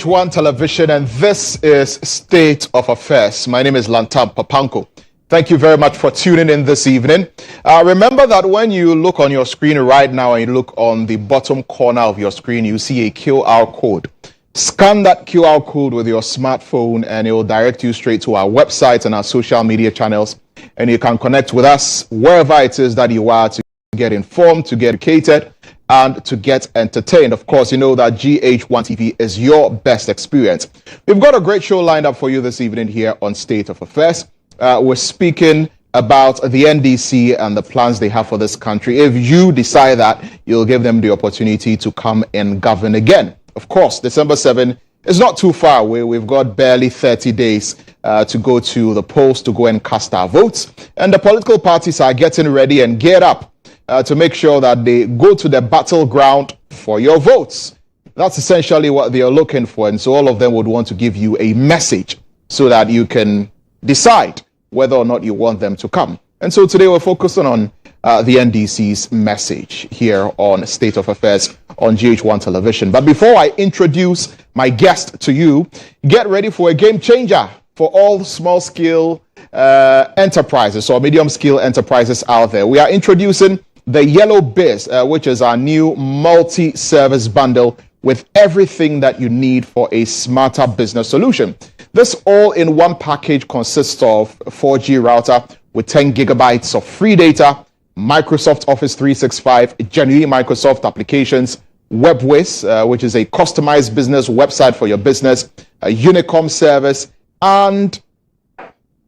GHOne Television, and this is State of Affairs. My name is Lantam, Papanko. Thank you very much for tuning in this evening. Remember that when you look on your screen right now and you look on the bottom corner of your screen, you see a QR code. Scan that QR code with your smartphone and it will direct you straight to our website and our social media channels. And you can connect with us wherever it is that you are to get informed, to get educated, and to get entertained. Of course, you know that GHOne TV is your best experience. We've got a great show lined up for you this evening here on State of Affairs. We're speaking about the NDC and the plans they have for this country. If you decide that, you'll give them the opportunity to come and govern again. Of course, December 7 is not too far away. We've got barely 30 days to go to the polls to go and cast our votes. And the political parties are getting ready and geared up to make sure that they go to the battleground for your votes. That's essentially what they are looking for. And so all of them would want to give you a message so that you can decide whether or not you want them to come. And so today we're focusing on the NDC's message here on State of Affairs on GHOne Television. But before I introduce my guest to you, get ready for a game changer for all small-scale enterprises or medium-scale enterprises out there. We are introducing the Yellow Biz, which is our new multi-service bundle with everything that you need for a smarter business solution. This all-in-one package consists of 4G router with 10 gigabytes of free data, Microsoft Office 365, genuine Microsoft applications, WebWiz, which is a customized business website for your business, a Unicom service, and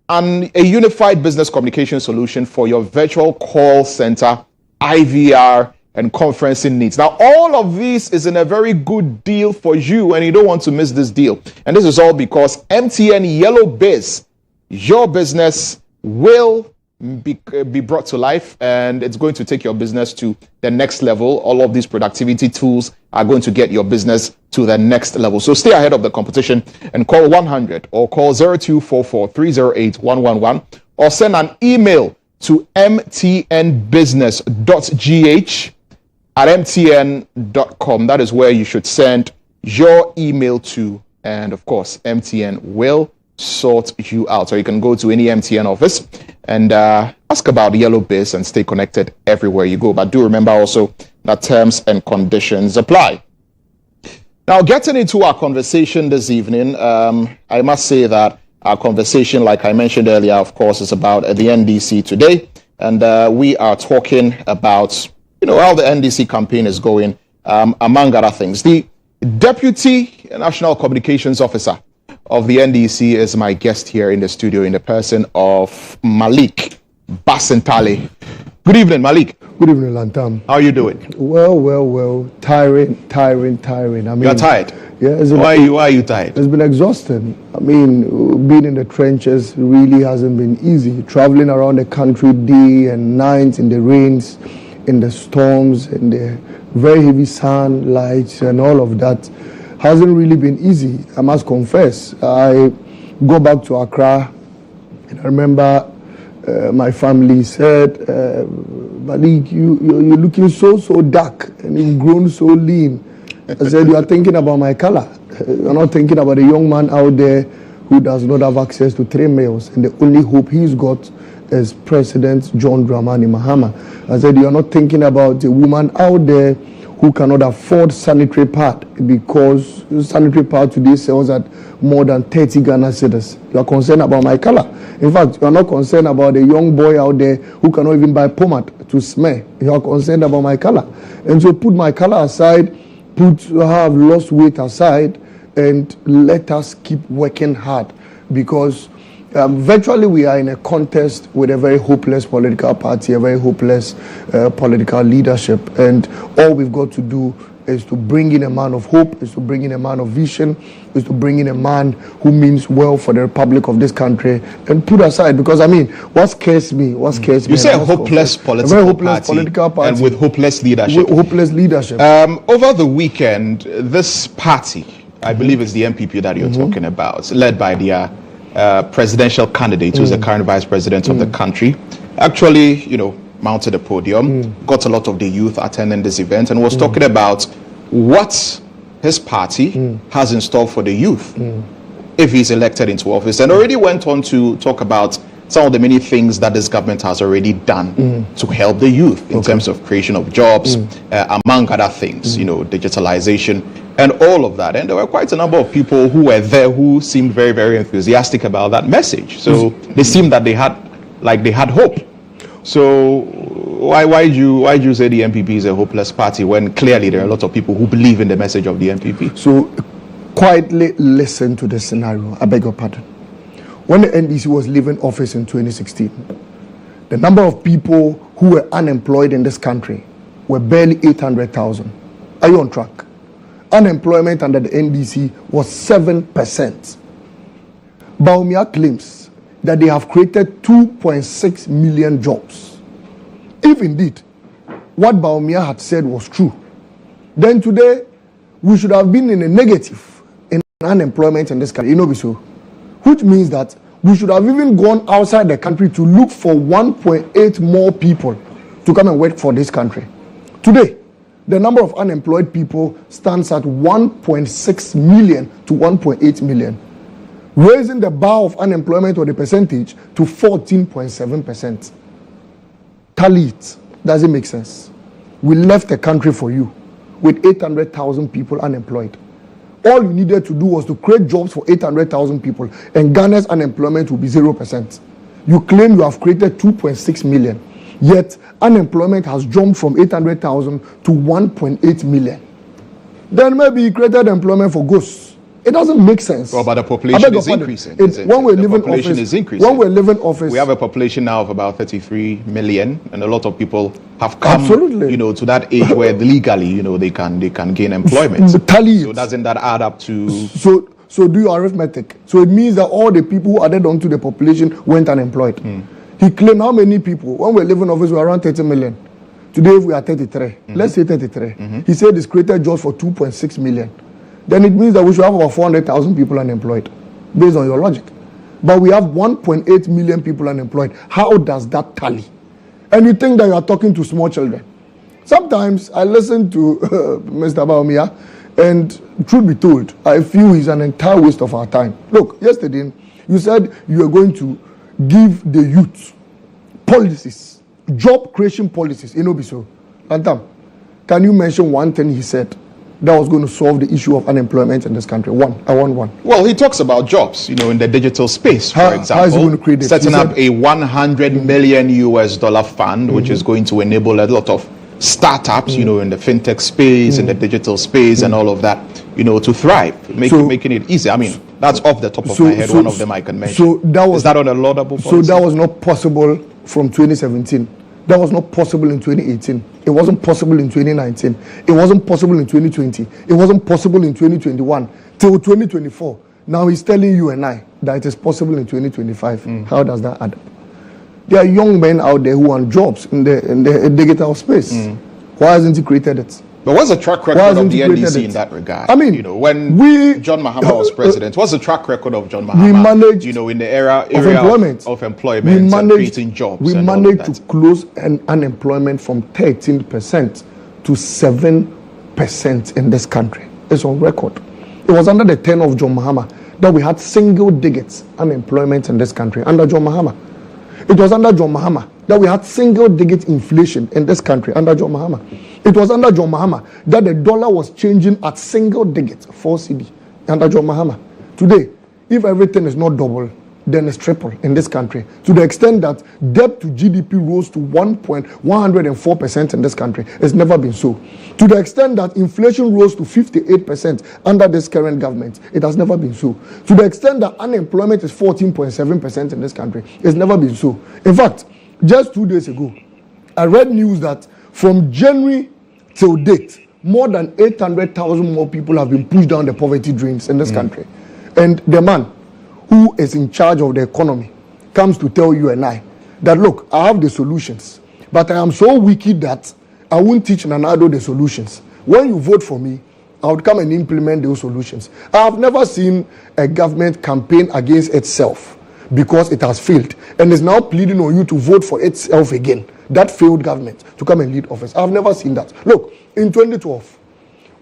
a unified business communication solution for your virtual call center, IVR, and conferencing needs. Now, all of this is in a very good deal for you, and you don't want to miss this deal. And this is all because MTN Yellow Biz, your business will be brought to life, and it's going to take your business to the next level. All of these productivity tools are going to get your business to the next level. So stay ahead of the competition and call 100 or call 0244 308 111 or send an email to mtnbusiness.gh@mtn.com. That is where you should send your email to, and of course, MTN will sort you out. Or you can go to any MTN office and ask about Yellow Biz and stay connected everywhere you go. But do remember also that terms and conditions apply. Now, getting into our conversation this evening, I must say that our conversation, like I mentioned earlier, of course, is about the NDC today. And we are talking about, how the NDC campaign is going, among other things. The Deputy National Communications Officer of the NDC is my guest here in the studio in the person of Malik Basintale. Good evening, Malik. Good evening, Lantam. How are you doing? Well. Tiring. I mean, you're tired? Yeah. Why are you tired? It's been exhausting. I mean, being in the trenches really hasn't been easy. Traveling around the country day and night in the rains, in the storms, in the very heavy sunlight and all of that hasn't really been easy, I must confess. I go back to Accra and I remember my family said, Malik, you're looking so dark and you've grown so lean. I said, you are thinking about my color. You're not thinking about a young man out there who does not have access to 3 meals, and the only hope he's got is President John Dramani Mahama. I said, you're not thinking about a woman out there who cannot afford sanitary pad, because sanitary pad today sells at more than 30 Ghana cedis. You are concerned about my color. In fact, you are not concerned about a young boy out there who cannot even buy pomade to smear. You are concerned about my color. And so put my color aside, have lost weight aside, and let us keep working hard, because virtually we are in a contest with a very hopeless political party, a very hopeless political leadership, and all we've got to do is to bring in a man of hope, is to bring in a man of vision, is to bring in a man who means well for the republic of this country, and put aside, because I mean, what scares me? You say a hopeless political party, and with hopeless leadership. Over the weekend, this party, I believe it's the MPP that you're talking about, led by the presidential candidate, who's the current vice president of the country, actually, mounted a podium, got a lot of the youth attending this event, and was talking about what his party has in store for the youth if he's elected into office, and already went on to talk about some of the many things that this government has already done to help the youth in terms of creation of jobs, among other things, you know, digitalization and all of that. And there were quite a number of people who were there who seemed very, very enthusiastic about that message. So they seemed that they had hope. So why do you say the MPP is a hopeless party when clearly there are a lot of people who believe in the message of the MPP? So quietly listen to the scenario. I beg your pardon. When the NDC was leaving office in 2016, the number of people who were unemployed in this country were barely 800,000. Are you on track? Unemployment under the NDC was 7%. Bawumia claims that they have created 2.6 million jobs. If indeed what Bawumia had said was true, then today we should have been in a negative in unemployment in this country. You know, so, which means that we should have even gone outside the country to look for 1.8 more people to come and work for this country. Today, the number of unemployed people stands at 1.6 million to 1.8 million, raising the bar of unemployment or the percentage to 14.7%. Tally it. Does it make sense? We left the country for you with 800,000 people unemployed. All you needed to do was to create jobs for 800,000 people, and Ghana's unemployment will be 0%. You claim you have created 2.6 million, yet unemployment has jumped from 800,000 to 1.8 million. Then maybe you created employment for ghosts. It doesn't make sense. Well, but the population is increasing. When we're living office, we have a population now of about 33 million, and a lot of people have come, absolutely, you know, to that age where legally, you know, they can gain employment. So doesn't that add up to? So do your arithmetic. So it means that all the people who added onto the population went unemployed. He claimed how many people? When we're living office, we're around 30 million. Today we are 33. Let's say 33. He said it's created jobs for 2.6 million. Then it means that we should have about 400,000 people unemployed, based on your logic. But we have 1.8 million people unemployed. How does that tally? And you think that you are talking to small children. Sometimes I listen to Mr. Bawumia, and truth be told, I feel he's an entire waste of our time. Look, yesterday, you said you were going to give the youth policies, job creation policies. So, Lantam, can you mention one thing he said that was going to solve the issue of unemployment in this country? I want one. Well, he talks about jobs, you know, in the digital space, for example. How is he going to create it? Setting up a $100 million fund, which is going to enable a lot of startups, you know, in the fintech space, in the digital space, and all of that, you know, to thrive, making it easy. I mean, that's off the top of my head. One of them I can mention. Is that on a laudable policy? So that was not possible from 2017. That was not possible in 2018. It wasn't possible in 2019. It wasn't possible in 2020. It wasn't possible in 2021. Till 2024. Now he's telling you and I that it is possible in 2025. How does that add up? There are young men out there who want jobs in the digital space. Why hasn't he created it? But what's the track record of the NDC in that regard? I mean, you know, when John Mahama was president, what's the track record of John Mahama? We managed, you know, in the area of employment and creating jobs. We managed to close an unemployment from 13% to 7% in this country. It's on record. It was under the tenure of John Mahama that we had single digits unemployment in this country. Under John Mahama. It was under John Mahama that we had single-digit inflation in this country, under John Mahama. It was under John Mahama that the dollar was changing at single digits, 4 cedi, under John Mahama. Today, if everything is not double, then it's triple in this country, to the extent that debt to GDP rose to 1.104% in this country. It's never been so. To the extent that inflation rose to 58% under this current government. It has never been so. To the extent that unemployment is 14.7% in this country. It's never been so. In fact, just 2 days ago, I read news that from January till date, more than 800,000 more people have been pushed down the poverty drains in this country. And the man who is in charge of the economy comes to tell you and I that, look, I have the solutions, but I am so wicked that I won't teach Nanado the solutions. When you vote for me, I would come and implement those solutions. I have never seen a government campaign against itself because it has failed and is now pleading on you to vote for itself again. That failed government to come and lead office. I have never seen that. Look, in 2012,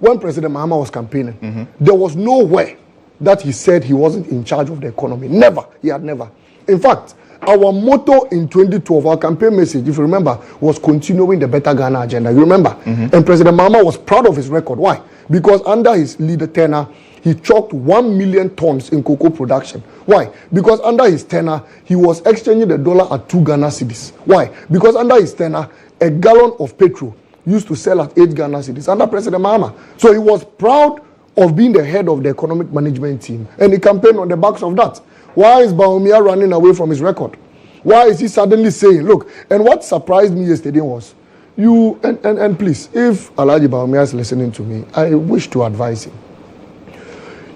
when President Mahama was campaigning, there was nowhere that he said he wasn't in charge of the economy. Never. He had never. In fact, our motto in 2012, our campaign message, if you remember, was continuing the Better Ghana agenda. You remember? And President Mahama was proud of his record. Why? Because under his leader tenure, he chalked 1 million tons in cocoa production. Why? Because under his tenure, he was exchanging the dollar at 2 Ghana cedis. Why? Because under his tenure, a gallon of petrol used to sell at 8 Ghana cedis under President Mahama. So he was proud of being the head of the economic management team. And he campaigned on the backs of that. Why is Bawumia running away from his record? Why is he suddenly saying, look, and what surprised me yesterday was, and please, if Alhaji Bawumia is listening to me, I wish to advise him.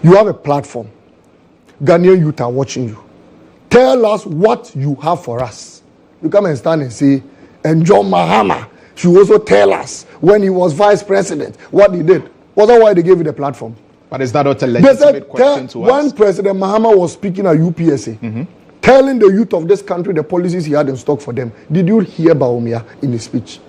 You have a platform. Ghanaian youth are watching you. Tell us what you have for us. You come and stand and say, and John Mahama should also tell us when he was vice president what he did. Was that why they gave you the platform? But is that not a legitimate question to when ask? When President Mahama was speaking at UPSA, telling the youth of this country the policies he had in stock for them, did you hear Bawumia in his speech?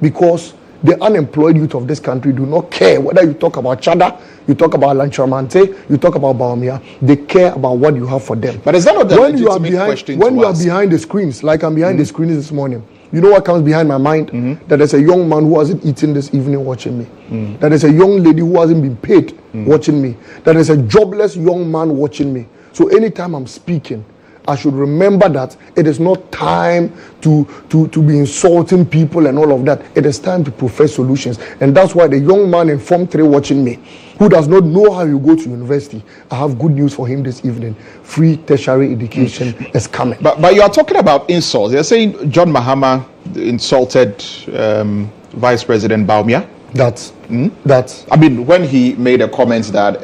Because the unemployed youth of this country do not care whether you talk about Chada, you talk about Lantam, you talk about Bawumia. They care about what you have for them. But is that not a legitimate question to ask? When you are behind the screens, like I'm behind the screens this morning, you know what comes behind my mind? That there's a young man who hasn't eaten this evening watching me. That there's a young lady who hasn't been paid watching me. That there's a jobless young man watching me. So anytime I'm speaking, I should remember that it is not time to be insulting people and all of that. It is time to profess solutions. And that's why the young man in Form 3 watching me, who does not know how you go to university, I have good news for him this evening. Free tertiary education is coming. But you are talking about insults. You're saying John Mahama insulted Vice President Bawumia? That's I mean, when he made a comment that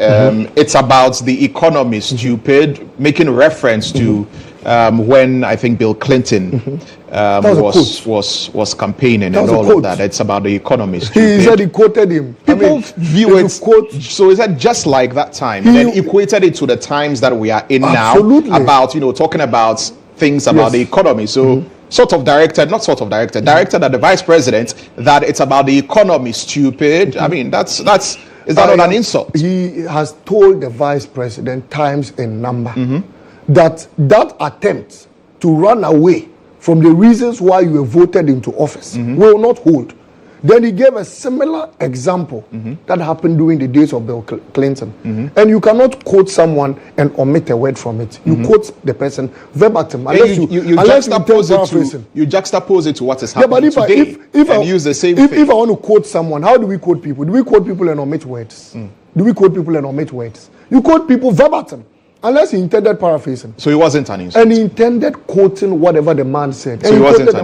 it's about the economy, stupid, making reference to when I think Bill Clinton was campaigning and all of that. It's about the economy, stupid. He said he quoted him. People view it. So is that just like that time? And then equated it to the times that we are in now, about talking about things about the economy. So. Directed at the vice president that it's about the economy, stupid. I mean, is that not an insult? He has told the vice president times in number that attempt to run away from the reasons why you were voted into office will not hold. Then he gave a similar example that happened during the days of Bill Clinton. And you cannot quote someone and omit a word from it. You quote the person verbatim. Unless you juxtapose it to what is happening today and use the same thing. If I want to quote someone, how do we quote people? Do we quote people and omit words? Do we quote people and omit words? You quote people verbatim. Unless he intended paraphrasing. So he wasn't an insult. And he intended quoting whatever the man said. So and he wasn't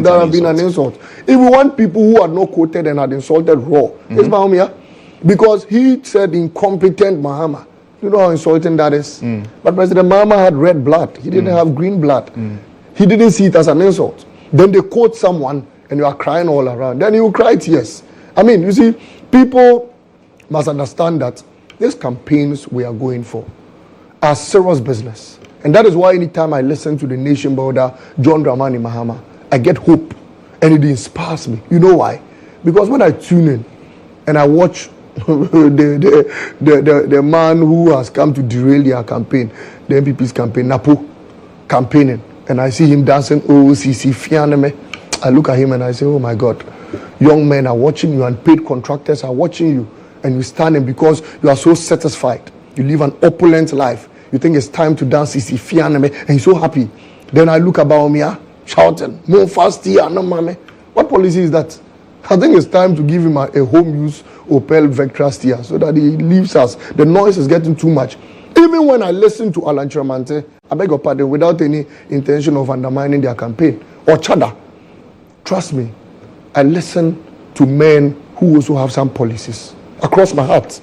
an insult. If we want people who had not quoted and had insulted raw, it's Bawumia. Because he said incompetent Mahama. You know how insulting that is? But President Mahama had red blood. He didn't have green blood. He didn't see it as an insult. Then they quote someone and you are crying all around. Then you cry tears. I mean, you see, people must understand that these campaigns we are going for are serious business. And that is why anytime I listen to the nation builder, John Dramani Mahama, I get hope and it inspires me. You know why? Because when I tune in and I watch the man who has come to derail their campaign, the MPP's campaign, Napo, campaigning, and I see him dancing, OCC, Fianeme, I look at him and I say, oh my God, young men are watching you and paid contractors are watching you, and you standing because you are so satisfied. You live an opulent life. You think it's time to dance Fianeme, and you're so happy. Then I look at Bawumia shouting, more fast here, no mame. What policy is that? I think it's time to give him a home use Opel Vectra steer so that he leaves us. The noise is getting too much. Even when I listen to Alan Chirmante, I beg your pardon, without any intention of undermining their campaign, or Chada, trust me, I listen to men who also have some policies across my heart.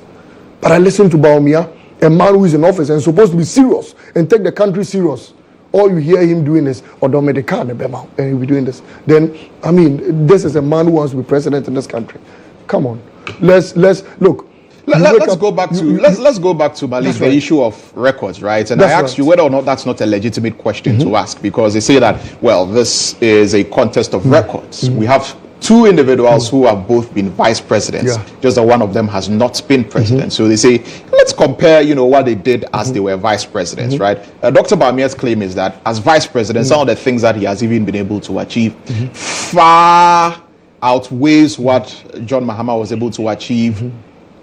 But I listen to Bawumia, a man who is in office and supposed to be serious and take the country serious. All you hear him doing is Odomedeka Nebema, and he'll be doing this. Then, I mean, this is a man who wants to be president in this country. Come on, let's look. Let's go back to Malik, the issue of records, right? And I asked you whether or not that's not a legitimate question to ask, because they say that, well, this is a contest of records. We have two individuals who have both been vice presidents, just that one of them has not been president. So they say, let's compare, what they did as they were vice presidents, right? Dr. Bawumia's claim is that as vice president, some of the things that he has even been able to achieve far outweighs what John Mahama was able to achieve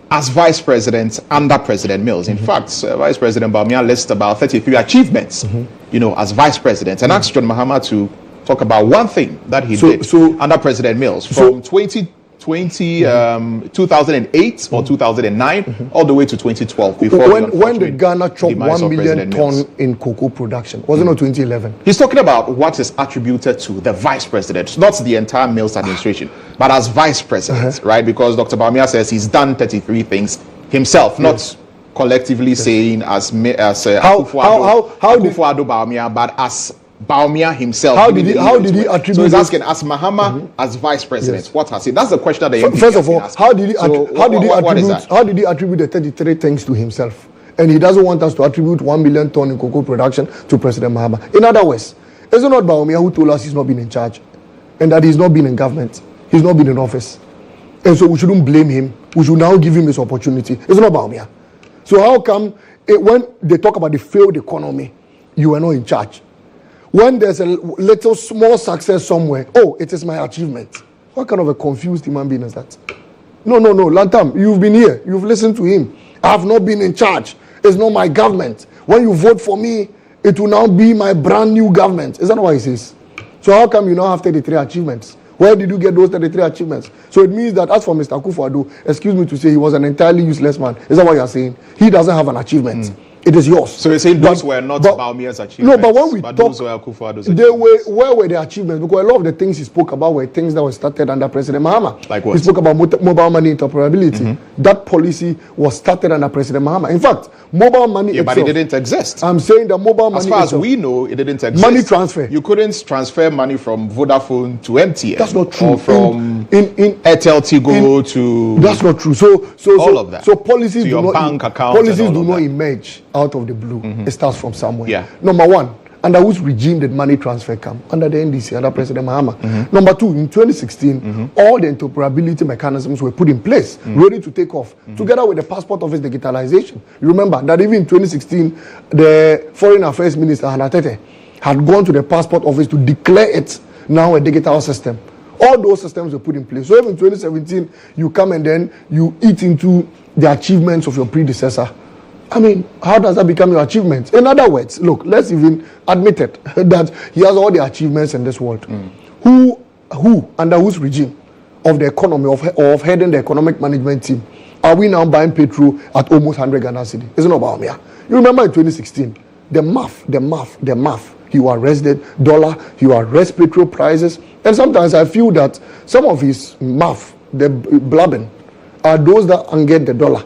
as vice president under President Mills. In fact, Vice President Bawumia lists about 33 achievements, as vice president, and asked John Mahama to talk about one thing that he did under President Mills from 2008 or 2009 all the way to 2012. Before when did Ghana chop 1 million ton in cocoa production? Was it not 2011? He's talking about what is attributed to the vice president, not the entire Mills administration, but as vice president, right? Because Dr. Bawumia says he's done 33 things himself, not collectively saying as Akufo-Addo Bawumia, but as Bawumia himself. How did he attribute? So he's asking, as Mahama, as vice president, what has he? That's the question that the MP First of all, how did he attribute the 33 things to himself? And he doesn't want us to attribute 1 million ton in cocoa production to President Mahama. In other words, is it not Bawumia who told us he's not been in charge and that he's not been in government? He's not been in office. And so we shouldn't blame him. We should now give him this opportunity. It's not Bawumia. So how come when they talk about the failed economy, you are not in charge? When there's a little small success somewhere, it is my achievement. What kind of a confused human being is that? No, Lantam, you've been here. You've listened to him. I have not been in charge. It's not my government. When you vote for me, it will now be my brand new government. Is that what he says? So how come you now have 33 achievements? Where did you get those 33 achievements? So it means that as for Mr. Akufo-Addo, excuse me to say, he was an entirely useless man. Is that what you're saying? He doesn't have an achievement. It is yours. So you're saying those were not Bawumia's achievements? No, but when we talk, those were Akufo-Addo's achievements. Where were the achievements? Because a lot of the things he spoke about were things that were started under President Mahama. Like what? He spoke about mobile money interoperability. That policy was started under President Mahama. In fact, mobile money itself, but it didn't exist. I'm saying that mobile money, as far as we know, it didn't exist. Money transfer. You couldn't transfer money from Vodafone to MTN. That's not true. Or from Airtel Tigo to... That's not true. So all of that. So policies to do your not bank account. Policies do not emerge out of the blue. It starts from somewhere. Yeah. Number one, under whose regime did money transfer come? Under the NDC, under President Mahama. Number two, in 2016, all the interoperability mechanisms were put in place, ready to take off, together with the passport office digitalization. You remember that even in 2016, the Foreign Affairs Minister, Hanatete, had gone to the passport office to declare it now a digital system. All those systems were put in place. So even in 2017, you come and then you eat into the achievements of your predecessor. I mean, how does that become your achievement? In other words, look, let's even admit it, that he has all the achievements in this world. Who, under whose regime of the economy, of heading the economic management team, are we now buying petrol at almost 100 Ghana cedi? It's not about me. You remember in 2016, the math, he will arrest the dollar, he will arrest petrol prices, and sometimes I feel that some of his math, the blabbing, are those that angered the dollar.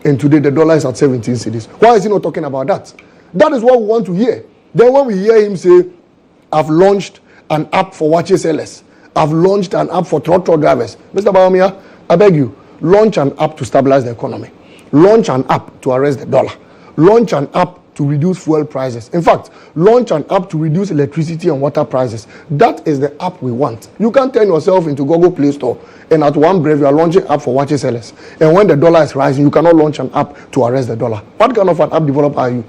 And today the dollar is at 17 cedis. Why is he not talking about that? That is what we want to hear. Then when we hear him say, I've launched an app for watches sellers, I've launched an app for trotro drivers. Mr. Bawumia, I beg you, launch an app to stabilize the economy. Launch an app to arrest the dollar. Launch an app to reduce fuel prices. In fact, launch an app to reduce electricity and water prices. That is the app we want. You can't turn yourself into Google Play Store and at one breath you are launching an app for watches sellers. And when the dollar is rising, you cannot launch an app to arrest the dollar. What kind of an app developer are you?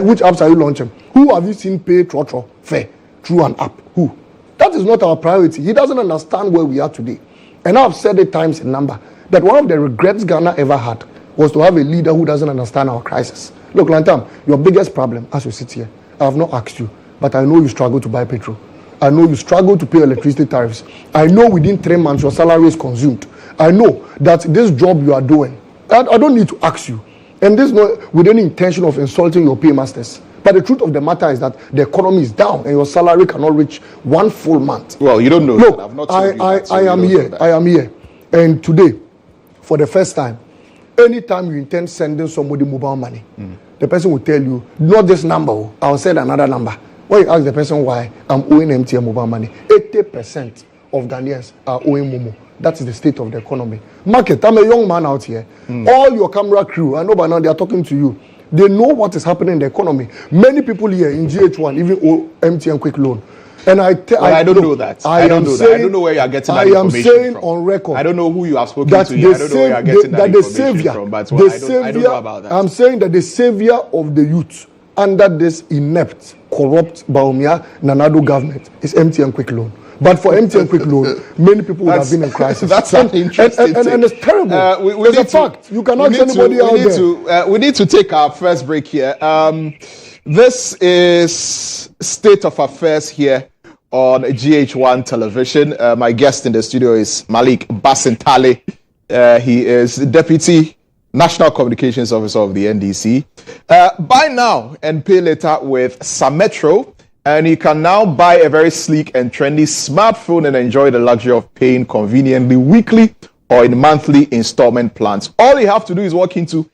Which apps are you launching? Who have you seen pay trotro fare through an app? Who? That is not our priority. He doesn't understand where we are today. And I've said it times in number that one of the regrets Ghana ever had was to have a leader who doesn't understand our crisis. Look, Lantam, your biggest problem as you sit here, I have not asked you, but I know you struggle to buy petrol. I know you struggle to pay electricity tariffs. I know within 3 months your salary is consumed. I know that this job you are doing, I don't need to ask you. And this is not with any intention of insulting your paymasters. But the truth of the matter is that the economy is down and your salary cannot reach 1 full month. Well, you don't know. Look, that. I've not told you that, so I am here. I am here. And today, for the first time, anytime you intend sending somebody mobile money, the person will tell you, not this number, I'll send another number. When you ask the person why I'm owing MTN mobile money, 80% of Ghanaians are owing Momo. That is the state of the economy. Market, I'm a young man out here. All your camera crew, I know by now they are talking to you. They know what is happening in the economy. Many people here in GHOne even owe MTN quick loan. And I don't know that. I don't know that. I don't know where you are getting that information from. I am saying on record. I don't know who you have spoken to. I don't know where you are getting that information from. But I don't know about that. I'm saying that the savior of the youth under this inept, corrupt Baumia Nanado government is MTN Quick Loan. But for MTN Quick Loan, many people would have been in crisis. That's an interesting thing. And it's terrible. It's a fact. You cannot ask anybody out there. We need to take our first break here. This is State of Affairs here on GHOne television. My guest in the studio is Malik Basintale. He is Deputy National Communications Officer of the NDC. Buy now and pay later with Symmetra, and you can now buy a very sleek and trendy smartphone and enjoy the luxury of paying conveniently weekly or in monthly installment plans. All you have to do is walk into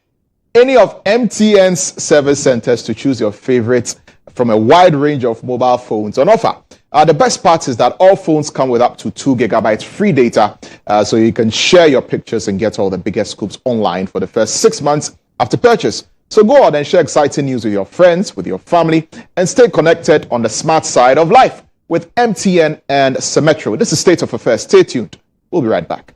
any of MTN's service centers to choose your favorites from a wide range of mobile phones on offer. The best part is that all phones come with up to 2 gigabytes free data, so you can share your pictures and get all the biggest scoops online for the first 6 months after purchase. So go out and share exciting news with your friends, with your family, and stay connected on the smart side of life with MTN and Symmetra. This is State of Affairs. Stay tuned. We'll be right back.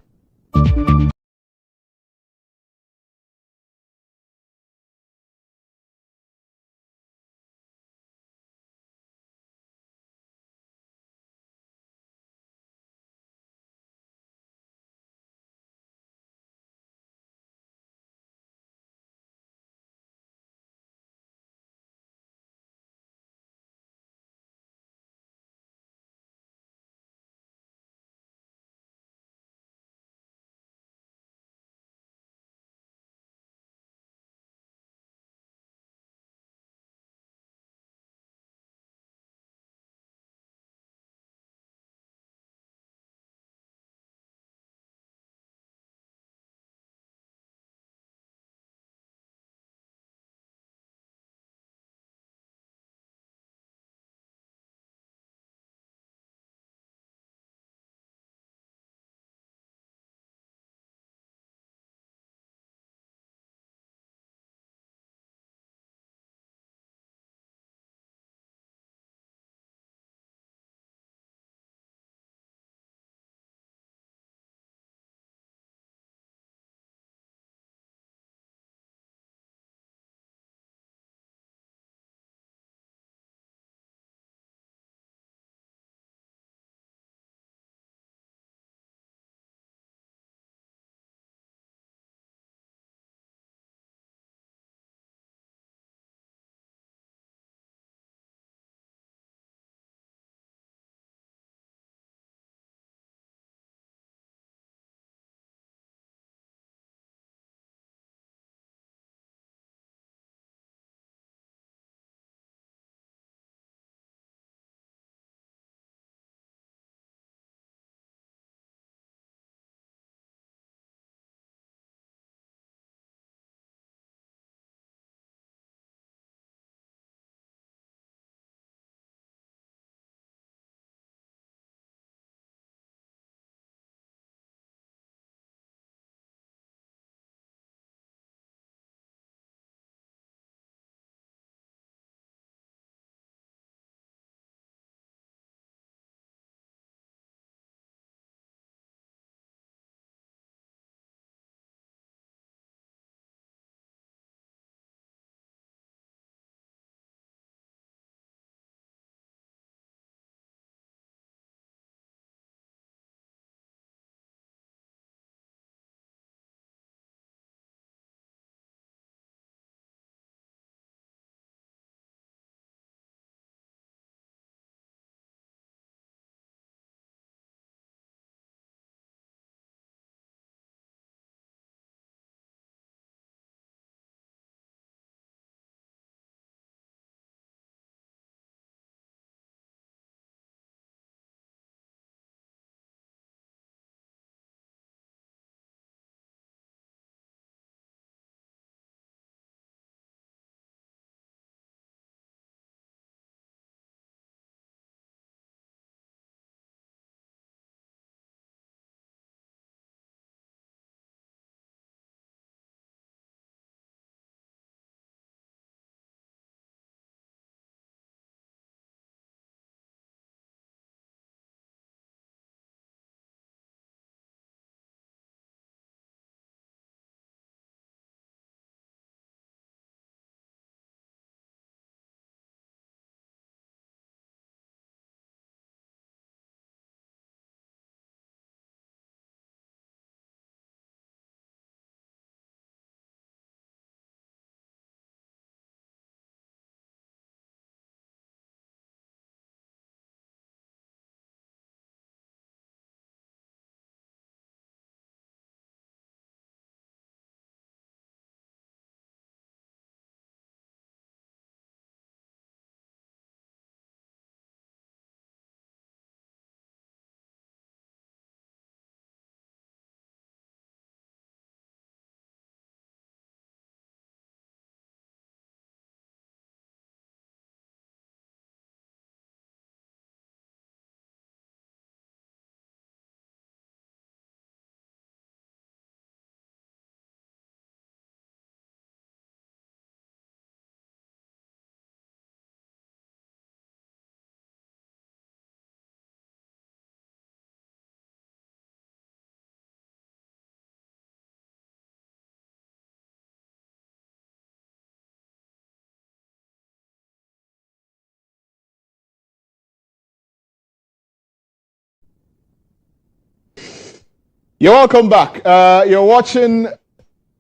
You're welcome back. You're watching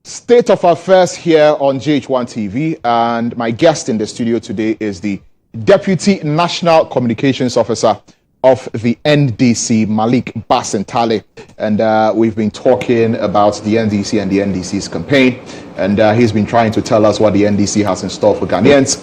State of Affairs here on GHOne TV, and my guest in the studio today is the Deputy National Communications Officer of the NDC, Malik Basintale. And we've been talking about the NDC and the NDC's campaign, and he's been trying to tell us what the NDC has in store for Ghanaians.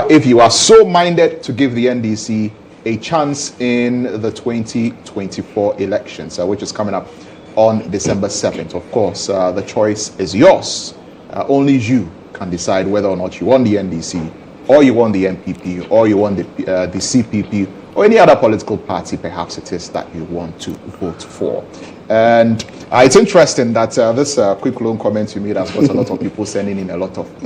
If you are so minded to give the NDC a chance in the 2024 elections, which is coming up on December 7th. Of course, the choice is yours. Only you can decide whether or not you want the NDC, or you want the MPP, or you want the CPP, or any other political party perhaps it is that you want to vote for. And it's interesting that this quick loan comment you made has got a lot of people sending in a lot of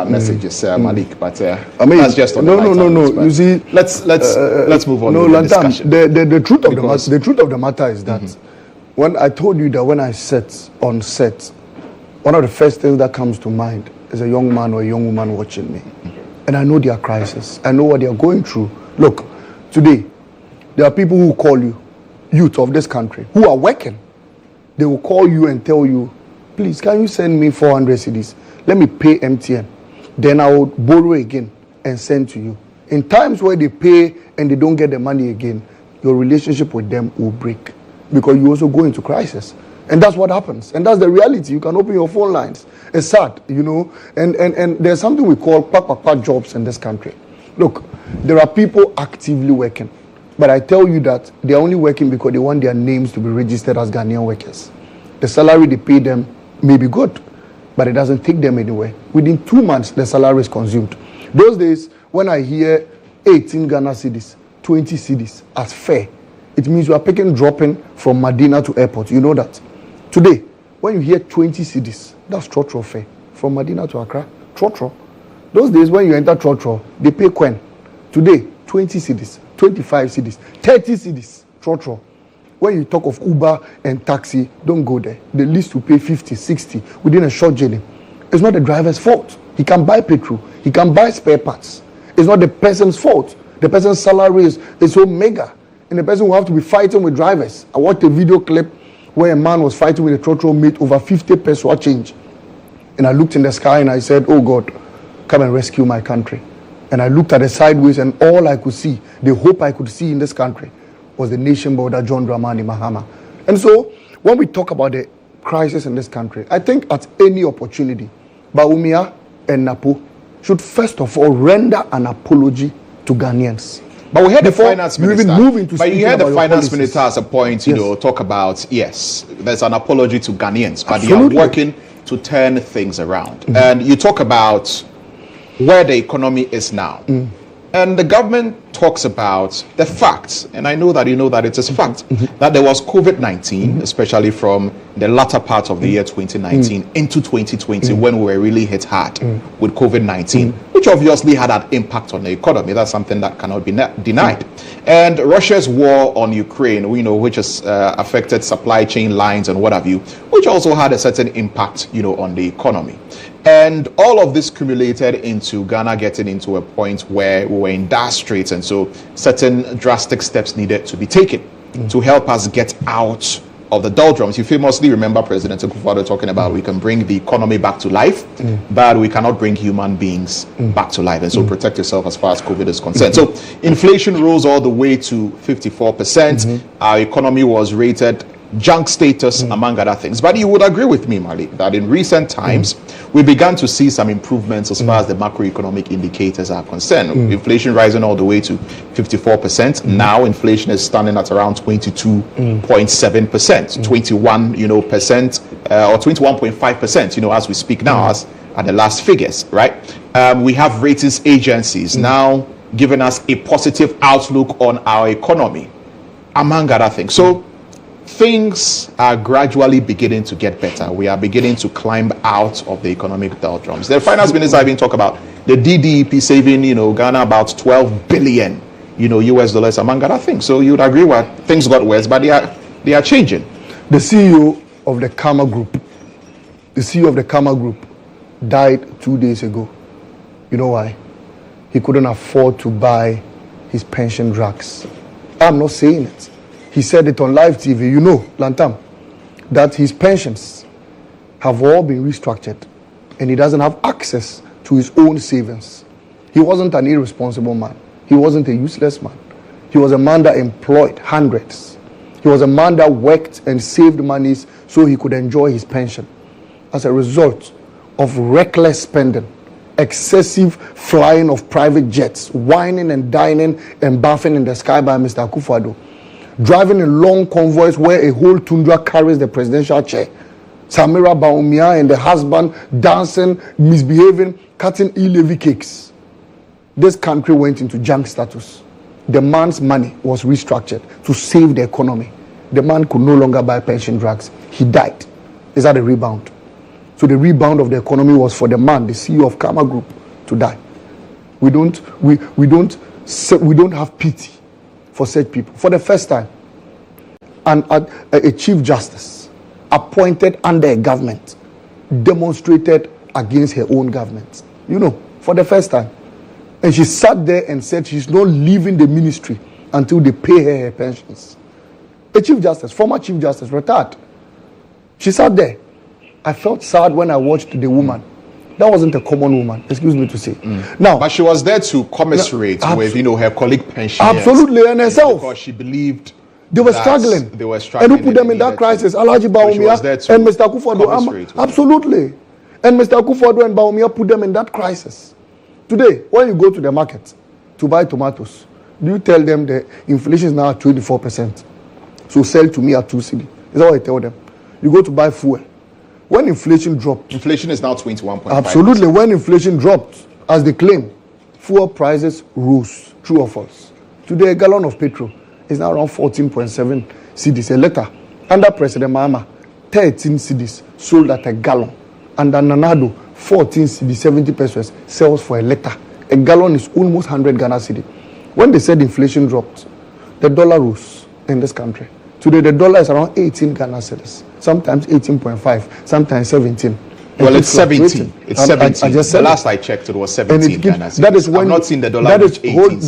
messages, Malik. But I mean, that's just on no. You see, let's move on. No, with Lantam, the discussion. the truth of the matter is that when I told you that when I set on set, one of the first things that comes to mind is a young man or a young woman watching me, and I know their crisis. I know what they are going through. Look, today there are people who call you, youth of this country, who are working. They will call you and tell you, please, can you send me 400 cedis? Let me pay MTN. Then I will borrow again and send to you. In times where they pay and they don't get the money again, your relationship with them will break, because you also go into crisis. And that's what happens. And that's the reality. You can open your phone lines. It's sad, you know. And there's something we call quack jobs in this country. Look, there are people actively working. But I tell you that they're only working because they want their names to be registered as Ghanaian workers. The salary they pay them may be good, but it doesn't take them anywhere. Within 2 months, the salary is consumed. Those days, when I hear 18 Ghana cedis, 20 cedis as fare, it means you are dropping from Medina to airport. You know that. Today, when you hear 20 cedis, that's trotro fare. From Medina to Accra, trotro. Those days, when you enter trotro, they pay quen. Today, 20 cedis, 25 cedis, 30 cedis, trotro. When you talk of Uber and taxi, don't go there. The least to pay 50, 60 within a short journey. It's not the driver's fault. He can buy petrol. He can buy spare parts. It's not the person's fault. The person's salary is so mega. And the person will have to be fighting with drivers. I watched a video clip where a man was fighting with a trotro mate over 50 peso change. And I looked in the sky and I said, oh God, come and rescue my country. And I looked at the sideways, and all I could see, the hope I could see in this country, was the nation builder John Dramani Mahama. And so, when we talk about the crisis in this country, I think at any opportunity, Baumia and Napo should first of all render an apology to Ghanaians. But we heard the finance minister. But you heard the finance minister as a point, talk about, yes, there's an apology to Ghanaians, but they are working to turn things around. And you talk about where the economy is now. And the government talks about the facts, and I know that you know that it is a fact, that there was COVID-19, especially from the latter part of the year 2019 into 2020, when we were really hit hard with COVID-19, which obviously had an impact on the economy. That's something that cannot be denied. And Russia's war on Ukraine, we know, which has affected supply chain lines and what have you, which also had a certain impact, on the economy. And all of this cumulated into Ghana getting into a point where we were in dire straits, and so certain drastic steps needed to be taken to help us get out of the doldrums. You famously remember President Akufo-Addo talking about we can bring the economy back to life, but we cannot bring human beings back to life, and so protect yourself as far as COVID is concerned. So inflation rose all the way to 54%. Our economy was rated junk status, among other things. But you would agree with me, Malik, that in recent times, we began to see some improvements as far as the macroeconomic indicators are concerned. Inflation rising all the way to 54%. Now, inflation is standing at around 22.7%, 21, percent, or 21.5%, as we speak now, as at the last figures, right? We have ratings agencies now giving us a positive outlook on our economy, among other things. So, things are gradually beginning to get better. We are beginning to climb out of the economic doldrums. The finance minister even talked about the DDEP saving, Ghana about 12 billion, US dollars, among other things. So you would agree what things got worse, but they are changing. The CEO of the Karma Group, died 2 days ago. You know why? He couldn't afford to buy his pension drugs. I'm not saying it. He said it on live TV. Lantam, that his pensions have all been restructured and he doesn't have access to his own savings. He wasn't an irresponsible man. He wasn't a useless man. He was a man that employed hundreds. He was a man that worked and saved monies so he could enjoy his pension. As a result of reckless spending, excessive flying of private jets, whining and dining and bathing in the sky by Mr. Akufo-Addo, driving in long convoys where a whole tundra carries the presidential chair, Samira Baumia and the husband dancing, misbehaving, cutting e-levy cakes. This country went into junk status. The man's money was restructured to save the economy. The man could no longer buy pension drugs. He died. Is that a rebound? So the rebound of the economy was for the man, the CEO of Karma Group, to die. We don't have pity for such people. For the first time, a chief justice appointed under a government demonstrated against her own government. For the first time. And she sat there and said she's not leaving the ministry until they pay her pensions. A chief justice, former chief justice, retired. She sat there. I felt sad when I watched the woman. That wasn't a common woman, excuse me to say. Now, but she was there to commiserate with, her colleague pensioners. Absolutely, and herself. Because she believed they were struggling. And who put them in that crisis? Alhaji Bawumia and Mr. Akufo-Addo. Absolutely. And Mr. Akufo-Addo and Bawumia put them in that crisis. Today, when you go to the market to buy tomatoes, do you tell them the inflation is now at 24%? So sell to me at 2 cedi. Is that what I tell them? You go to buy fuel. When inflation dropped... Inflation is now 21.5%. Absolutely. When inflation dropped, as they claim, fuel prices rose. True or false? Today, a gallon of petrol is now around 14.7 cedis a litre. Under President Mahama, 13 cedis sold at a gallon. Under Nanado, 14 cedis, 70 pesos sells for a litre. A gallon is almost 100 Ghana cedi. When they said inflation dropped, the dollar rose in this country. Today, the dollar is around 18 Ghana cedis. Sometimes 18.5, sometimes 17. Well, it's 17. It's 17. I just said the last I checked, it was 17 Ghana cedis. That is when I've not seen the dollar reach 18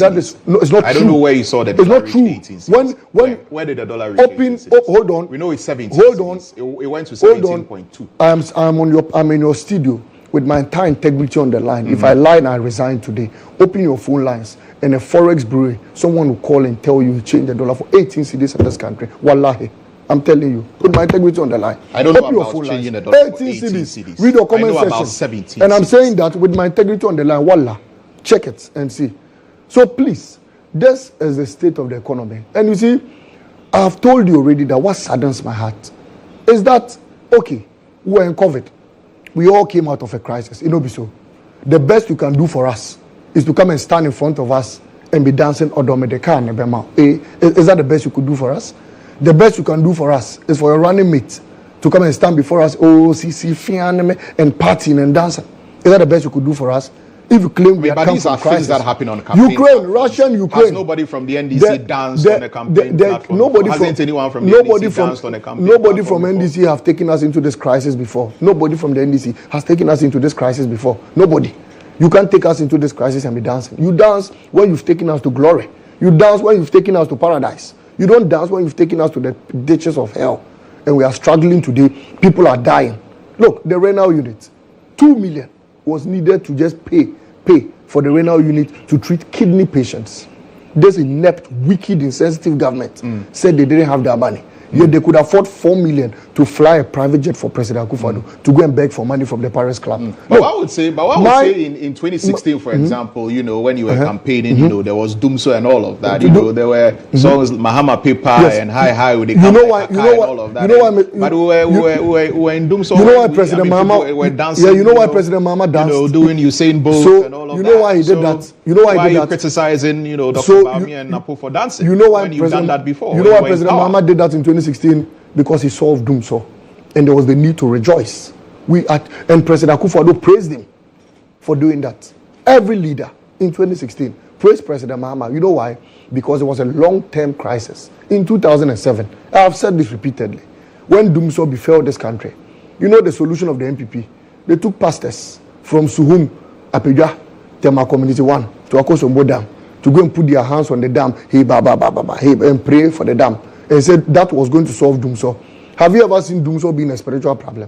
no, it's not I true. don't know where you saw the dollar reach 18 cedis. Where did the dollar reach 18 cedis? Hold on. We know it's 17 Hold cedis. on. It went to 17.2. I'm in your studio with my entire integrity on the line. If I lie and I resign today, open your phone lines. In a forex bureau, someone will call and tell you change the dollar for 18 cedis in this country. Wallahi. I'm telling you, put my integrity on the line. I don't know about changing the dollar for 18 cedis. Read your comment section. About 17 and I'm cedis. saying that with my integrity on the line. Wallah, check it and see. So please, this is the state of the economy. And you see, I've told you already that what saddens my heart is that, okay, we were in COVID. We all came out of a crisis. It will be so. The best you can do for us is to come and stand in front of us and be dancing Odomedeka and Ebema. Is that the best you could do for us? The best you can do for us is for your running mate to come and stand before us, and partying and dancing. Is that the best you could do for us? If you claim we but come these from are crisis, things that happen on campaign Ukraine, platforms. Russia, and Ukraine. Has nobody from the NDC danced on a campaign platform? Hasn't anyone from the NDC danced on a campaign Nobody platform from NDC have taken us into this crisis before. Nobody from the NDC has taken us into this crisis before. Nobody. You can't take us into this crisis and be dancing. You dance when you've taken us to glory. You dance when you've taken us to paradise. You don't dance when you've taken us to the ditches of hell. And we are struggling today. People are dying. Look, the renal unit, 2 million was needed to just pay for the renal unit to treat kidney patients. This inept, wicked, insensitive government said they didn't have that money. Yet they could afford 4 million to fly a private jet for President Akufo-Addo to go and beg for money from the Paris Club. But what I would say in 2016, for example, when you were campaigning, there was Dumso and all of that. There were songs Mahama Paper and Hi with the and all of that. But we were in Dumso. You know why President Mahama were dancing? Yeah, you know why President Mahama danced? Doing Usain Bolt and all of that. You know why he did that? You know why he did that? Criticizing, Dr. Bami and Napo for dancing? You know why when you've done that before? You know why President Mahama did that in 2016? Because he solved Dumso, and there was the need to rejoice. And President Akufo-Addo praised him for doing that. Every leader in 2016 praised President Mahama. You know why? Because it was a long-term crisis. In 2007, I have said this repeatedly, when Dumso befell this country, the solution of the NPP, they took pastors from Suhum, Apedja, Tema Community 1 to Akosombo Dam to go and put their hands on the dam, and pray for the dam. And said that was going to solve Dumso. Have you ever seen doomsday being a spiritual problem?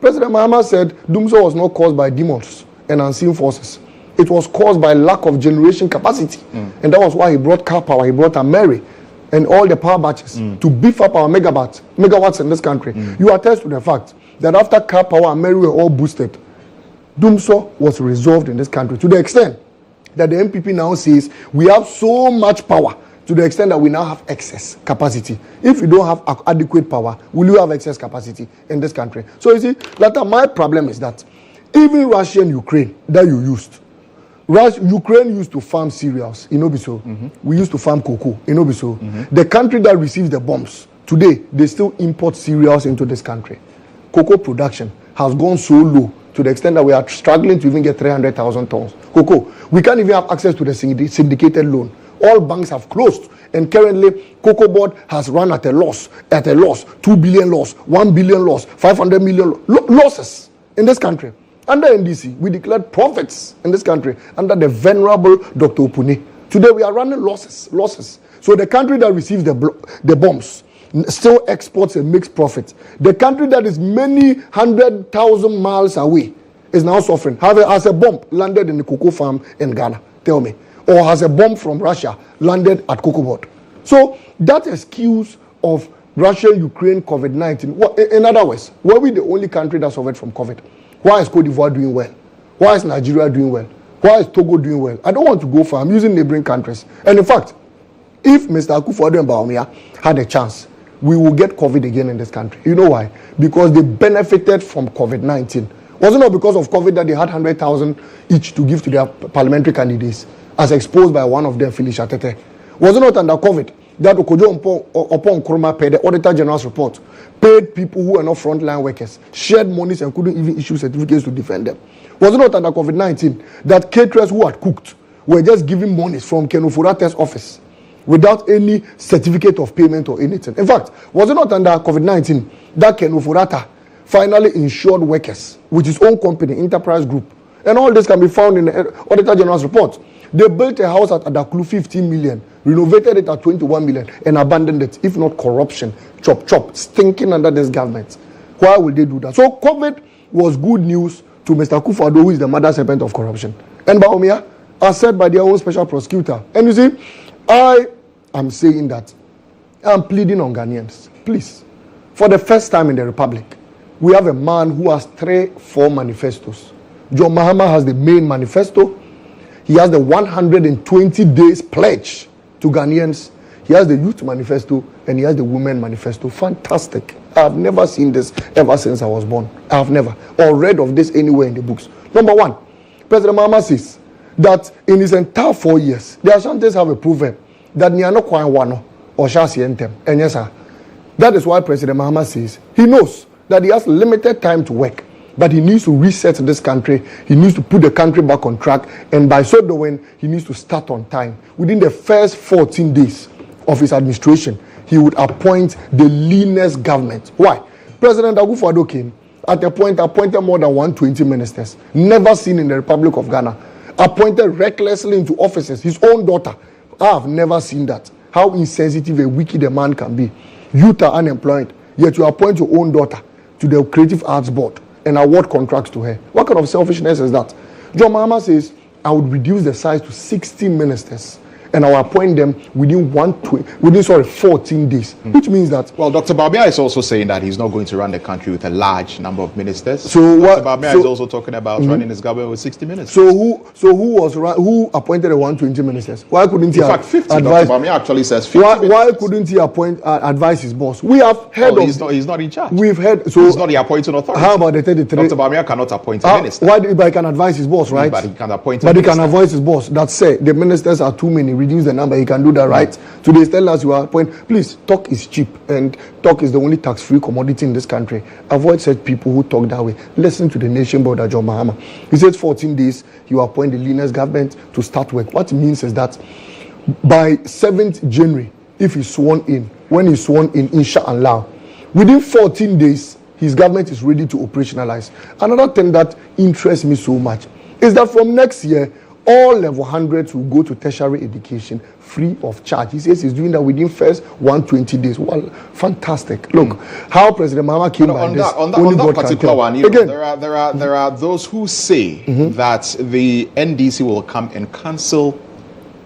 President Mahama said doomsday was not caused by demons and unseen forces. It was caused by lack of generation capacity. And that was why he brought car power, he brought a Mary and all the power batches to beef up our megawatts in this country. You attest to the fact that after car power and Mary were all boosted, doomsday was resolved in this country to the extent that the MPP now says we have so much power to the extent that we now have excess capacity. If you don't have adequate power, will you have excess capacity in this country? So you see, Lantam, my problem is that even Russia and Ukraine that you used, Ukraine used to farm cereals in Obiso. We used to farm cocoa in Obiso. The country that receives the bombs, today, they still import cereals into this country. Cocoa production has gone so low to the extent that we are struggling to even get 300,000 tons. Cocoa, we can't even have access to the syndicated loan. All banks have closed, and currently, Cocoa Board has run at a loss, 2 billion loss, 1 billion loss, 500 million losses in this country. Under NDC, we declared profits in this country under the venerable Dr. Opune. Today, we are running losses. So the country that receives the bombs still exports and makes profit. The country that is many 100,000 miles away is now suffering. Has a bomb landed in the cocoa farm in Ghana? Tell me. Or has a bomb from Russia landed at Cocoa Board? So that excuse of Russia, Ukraine, COVID-19. In other words, were we the only country that suffered from COVID? Why is Cote d'Ivoire doing well? Why is Nigeria doing well? Why is Togo doing well? I don't want to go far. I'm using neighboring countries. And in fact, if Mr. Akufo-Addo and Bawumia had a chance, we will get COVID again in this country. You know why? Because they benefited from COVID-19. Was it not because of COVID that they had 100,000 each to give to their parliamentary candidates, as exposed by one of them, Felicia Tete? Was it not under COVID that Okojo Opon Nkrumah paid the Auditor General's report, paid people who are not frontline workers, shared monies and couldn't even issue certificates to defend them? Was it not under COVID-19 that caterers who had cooked were just giving monies from Ken Ofori-Attah's office without any certificate of payment or anything? In fact, was it not under COVID-19 that Ken Ofori-Attah finally insured workers with his own company, Enterprise Group? And all this can be found in the Auditor General's report. They built a house at Adaklu, 15 million, renovated it at 21 million, and abandoned it. If not corruption, chop, stinking under this government. Why would they do that? So COVID was good news to Mr. Akufo-Addo, who is the mother serpent of corruption. And Bawumia, as said by their own special prosecutor. And you see, I am saying that I'm pleading on Ghanaians. Please, for the first time in the Republic, we have a man who has 3-4 manifestos. John Mahama has the main manifesto. He has the 120 days pledge to Ghanaians. He has the youth manifesto and he has the women manifesto. Fantastic. I've never seen this ever since I was born. I've never or read of this anywhere in the books. Number one, President Mahama says that in his entire 4 years, the Ashantis have a proverb that Niano Kwan Wano or Shasi Entem. And yes, sir. That is why President Mahama says he knows that he has limited time to work. But he needs to reset this country. He needs to put the country back on track. And by so doing, he needs to start on time. Within the first 14 days of his administration, he would appoint the leanest government. Why? President Akufo-Addo came at a point, appointed more than 120 ministers. Never seen in the Republic of Ghana. Appointed recklessly into offices. His own daughter. I have never seen that. How insensitive and wicked a man can be. Youth are unemployed. Yet you appoint your own daughter to the Creative Arts Board and award contracts to her. What kind of selfishness is that? John Mahama says, I would reduce the size to 60 ministers and I will appoint them within 14 days. Which means that... Well, Dr. Bawumia is also saying that he's not going to run the country with a large number of ministers. So Dr. Bawumia is also talking about running his government with 60 ministers. So who appointed the 120 ministers? Why couldn't he in fact, 50. advise? Dr. Bawumia actually says 50 why couldn't he advise his boss? We have heard of... He's not in charge. We've heard... So he's not the appointing authority. How about the 33? Dr. Bawumia cannot appoint a minister. But he can advise his boss, right? But he can appoint a But he minister. can advise his boss. That say the ministers are too many. Reduce the number. He can do that, right? Today, tell us you are appoint. Please, talk is cheap, and talk is the only tax-free commodity in this country. Avoid such people who talk that way. Listen to the nation builder, John Mahama. He says 14 days, you appoint the leanest government to start work. What it means is that by 7th January, if he's sworn in, when he's sworn in, inshallah, within 14 days, his government is ready to operationalize. Another thing that interests me so much is that from next year, all level 100s will go to tertiary education free of charge. He says he's doing that within first 120 days. Well, fantastic. Look, how President Mahama came by this. On that particular one, again, there are those who say that the NDC will come and cancel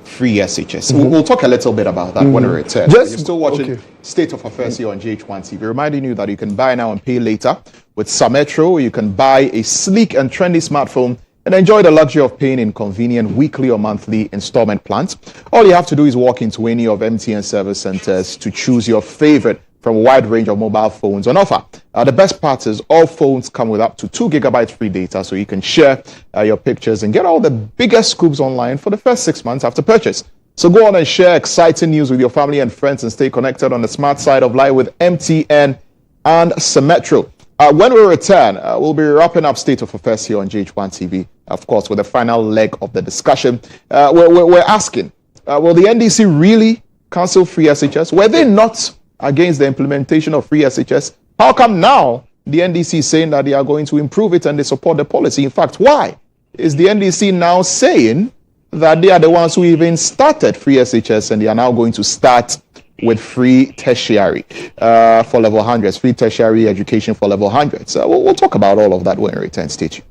free SHS. We'll talk a little bit about that when we return. You're still watching State of Affairs here on GHOne TV. Reminding you that you can buy now and pay later with Symmetra. You can buy a sleek and trendy smartphone and enjoy the luxury of paying in convenient weekly or monthly installment plans. All you have to do is walk into any of MTN service centers to choose your favorite from a wide range of mobile phones on offer. The best part is all phones come with up to 2 gigabytes free data, so you can share your pictures and get all the biggest scoops online for the first 6 months after purchase. So go on and share exciting news with your family and friends and stay connected on the smart side of life with MTN and Symmetra. When we return, we'll be wrapping up State of Affairs here on GHOne TV, of course, with the final leg of the discussion. We're asking, will the NDC really cancel free SHS? Were they not against the implementation of free SHS? How come now the NDC is saying that they are going to improve it and they support the policy? In fact, why is the NDC now saying that they are the ones who even started free SHS and they are now going to start with free tertiary for level 100s, free tertiary education for level 100s? We'll talk about all of that when we return. Stay tuned.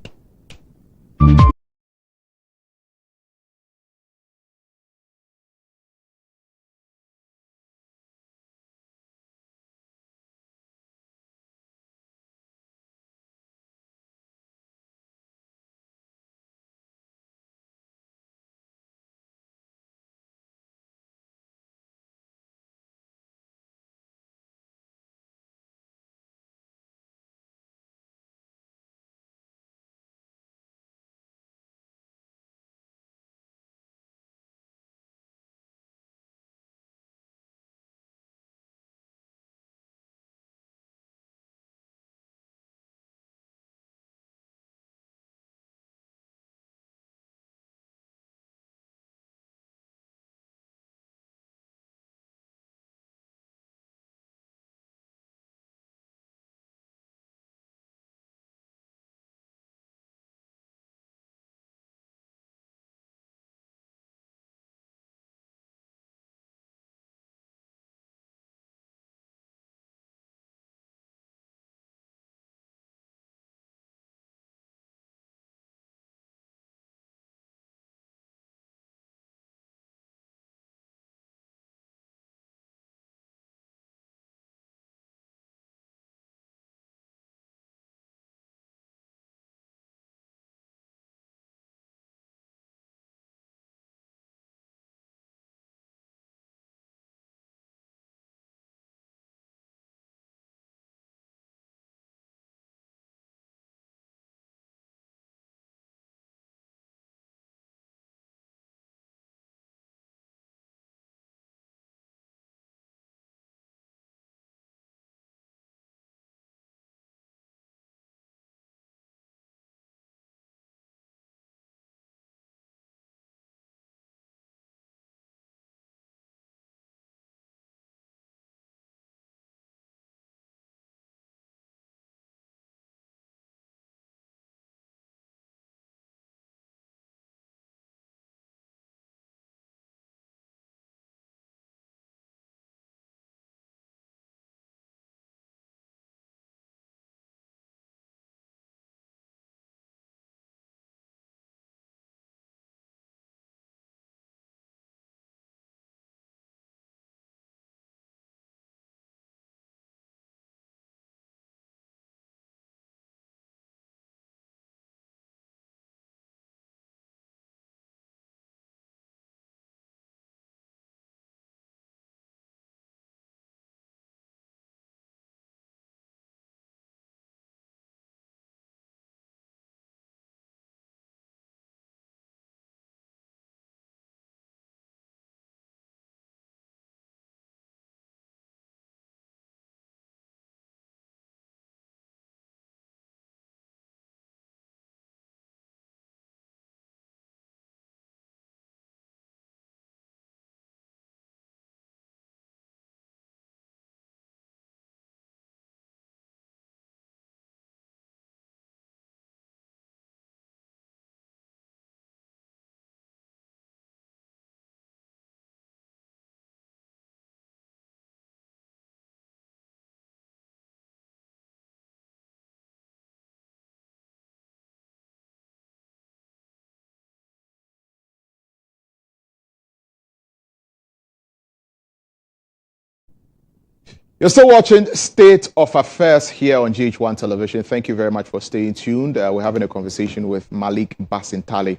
You're still watching State of Affairs here on GHOne Television. Thank you very much for staying tuned. We're having a conversation with Malik Basintale.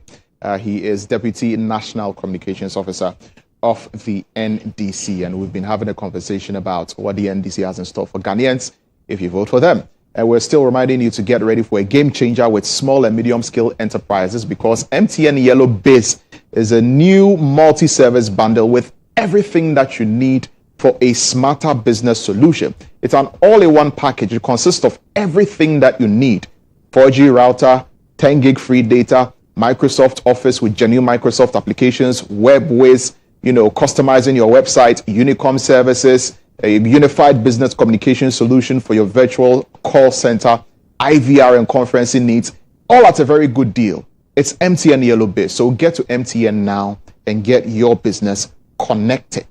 He is Deputy National Communications Officer of the NDC, and we've been having a conversation about what the NDC has in store for Ghanaians if you vote for them. And we're still reminding you to get ready for a game changer with small and medium-scale enterprises, because MTN Yellow Biz is a new multi-service bundle with everything that you need for a smarter business solution. It's an all-in-one package. It consists of everything that you need: 4G router, 10 gig free data, Microsoft Office with genuine Microsoft applications, WebWiz, customizing your website, Unicom services, a unified business communication solution for your virtual call center, IVR and conferencing needs, all at a very good deal. It's MTN Yellow Biz. So get to MTN now and get your business connected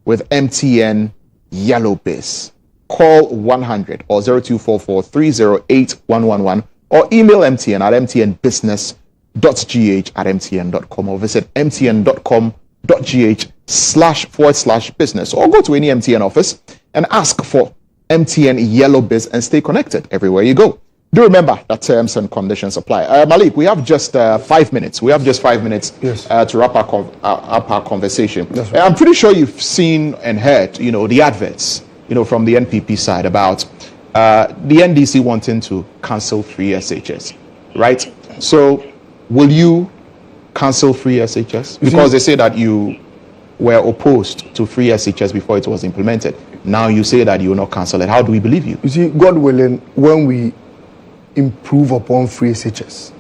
with MTN Yellow Biz. Call 100 or 0244 308 111 or email MTN at mtnbusiness.gh@mtn.com or visit mtn.com.gh//business, or go to any MTN office and ask for MTN Yellow Biz and stay connected everywhere you go. Do remember that terms and conditions apply. Malik, we have just 5 minutes. We have just 5 minutes to wrap up our conversation. Right. I'm pretty sure you've seen and heard, the adverts, from the NPP side about the NDC wanting to cancel free SHS, right? So, will you cancel free SHS? Because they say that you were opposed to free SHS before it was implemented. Now you say that you will not cancel it. How do we believe you? You see, God willing, when we improve upon free SHS,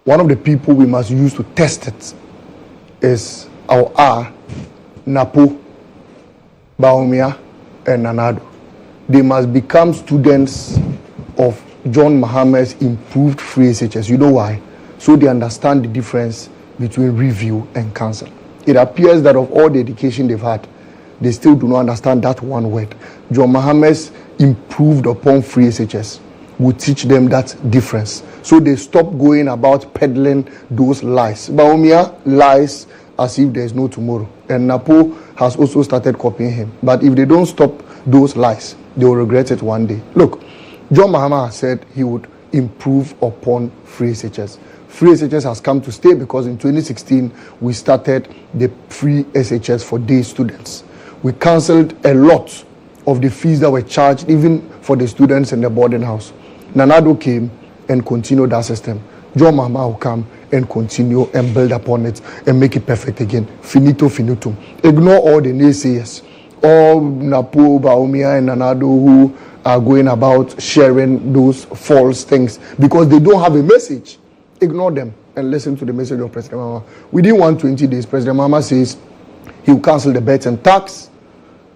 one of the people we must use to test it is our Napo, Baumia, and Nanado. They must become students of John Mahama's improved free SHS. You know why? So they understand the difference between review and cancel. It appears that of all the education they've had, they still do not understand that one word. John Mahama's improved upon free SHS will teach them that difference. So they stop going about peddling those lies. Baumia lies as if there is no tomorrow. And Napo has also started copying him. But if they don't stop those lies, they will regret it one day. Look, John Mahama said he would improve upon free SHS. Free SHS has come to stay because in 2016, we started the free SHS for day students. We cancelled a lot of the fees that were charged even for the students in the boarding house. Nanado came and continued that system. John Mahama will come and continue and build upon it and make it perfect again. Finito finitum. Ignore all the naysayers, all Napo, Baumia, and Nanado who are going about sharing those false things because they don't have a message. Ignore them and listen to the message of President Mahama. Within 120 days, President Mahama says he will cancel the bet and tax.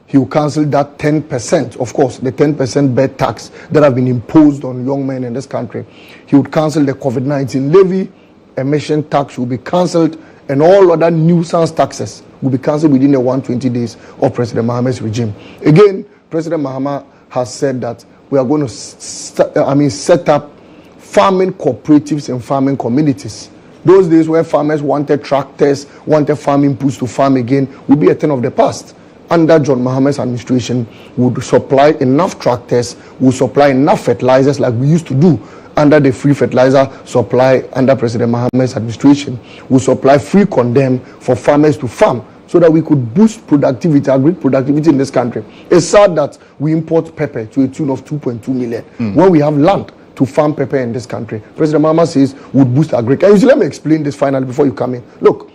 He will cancel that 10%, of course, the 10% bet tax that have been imposed on young men in this country. He would cancel the COVID-19 levy, emission tax will be cancelled, and all other nuisance taxes will be cancelled within the 120 days of President Mahama's regime. Again, President Mahama has said that we are going to set up farming cooperatives and farming communities. Those days where farmers wanted tractors, wanted farming inputs to farm again, will be a thing of the past. Under John Mahama's administration, would supply enough tractors, would supply enough fertilizers like we used to do under the free fertilizer supply under President Mahama's administration. Would supply free condemn for farmers to farm so that we could boost productivity, agri productivity in this country. It's sad that we import pepper to a tune of 2.2 million when we have land to farm pepper in this country. President Mahama says would boost agriculture. Let me explain this finally before you come in. Look,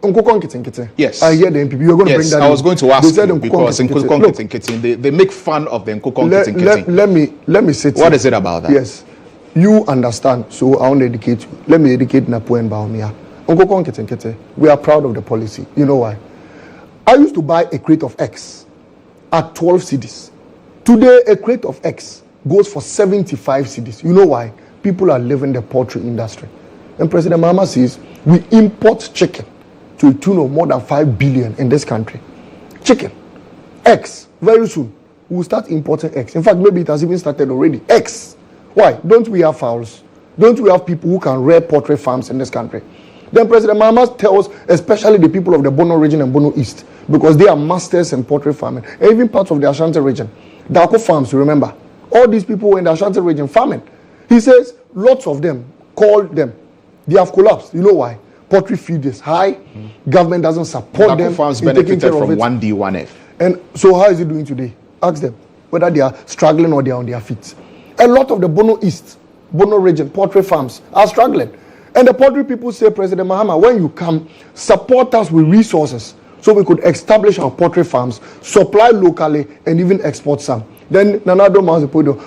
yes, I hear the NPP. You're going to bring that. I was going to ask you because they make fun of the Let me say what is it about that? Yes, you understand. So I want to educate you. Let me educate Napo and Baumia. We are proud of the policy. You know why? I used to buy a crate of eggs at 12 cedis. Today, a crate of eggs goes for 75 cedis. You know why? People are leaving the poultry industry. And President Mahama says we import chicken to a tune of more than 5 billion in this country. Chicken, eggs, very soon we will start importing eggs. In fact, maybe it has even started already. Eggs. Why? Don't we have fowls? Don't we have people who can rear poultry farms in this country? Then President Mahama tells especially the people of the Bono region and Bono East, because they are masters in poultry farming, and even parts of the Ashanti region. Dako farms, remember, all these people were in the Ashanti region farming. He says lots of them called them. They have collapsed. You know why? Poultry feed is high. Government doesn't support Dako them. farms benefited from 1D, 1F. And so how is it doing today? Ask them whether they are struggling or they are on their feet. A lot of the Bono East, Bono region, poultry farms are struggling. And the poultry people say, President Mahama, when you come, support us with resources so we could establish our poultry farms, supply locally, and even export some. Then Nanado Mazepodo,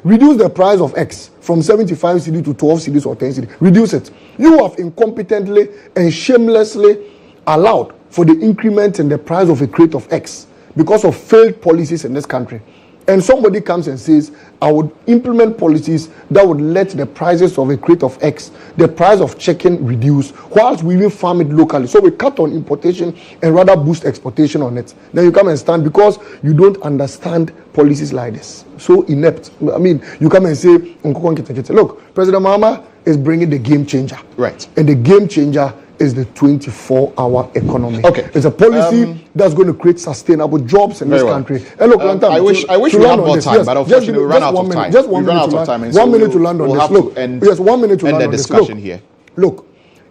reduce the price of eggs from 75 cedi to 12 cedis or 10 cedi. Reduce it. You have incompetently and shamelessly allowed for the increment in the price of a crate of eggs because of failed policies in this country. And somebody comes and says, I would implement policies that would let the prices of a crate of eggs, the price of chicken reduce, whilst we even farm it locally. So we cut on importation and rather boost exportation on it. Then you come and stand because you don't understand policies like this. So inept. I mean, you come and say, look, President Mahama is bringing the game changer. Right. And the game changer is the 24-hour economy. Okay. It's a policy that's going to create sustainable jobs in this country. And look, Lantam, I wish we had more time, but unfortunately we ran out of time. Just 1 minute to land on this. Look, yes, 1 minute to land on this. Discussion here. Look,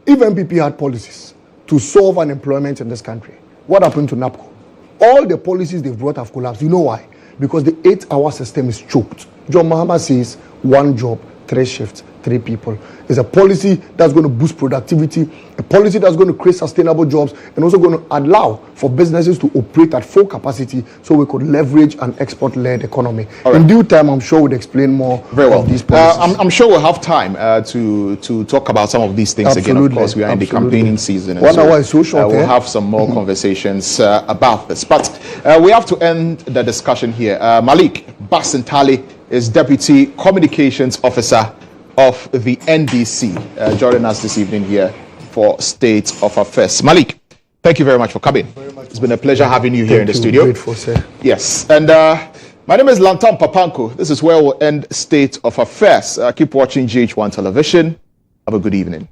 if MPP had policies to solve unemployment in this country, what happened to NAPCO? All the policies they've brought have collapsed. You know why? Because the 8-hour system is choked. John Mahama says 1 job, 3 shifts, 3 people. It's a policy that's going to boost productivity, a policy that's going to create sustainable jobs, and also going to allow for businesses to operate at full capacity so we could leverage an export-led economy. In due time, I'm sure we'll explain more of these policies. I'm sure we'll have time to talk about some of these things again. Of course, we are in the campaigning season. 1 hour is so short. We'll have some more conversations about this. But we have to end the discussion here. Malik Basintale is Deputy Communications Officer of the NDC, joining us this evening here for State of Affairs. Malik, thank you very much for coming. It's been a pleasure having you here in the studio. Grateful, sir. Yes, and my name is Lantam Papanko. This is where we'll end State of Affairs. Keep watching GHOne television. Have a good evening.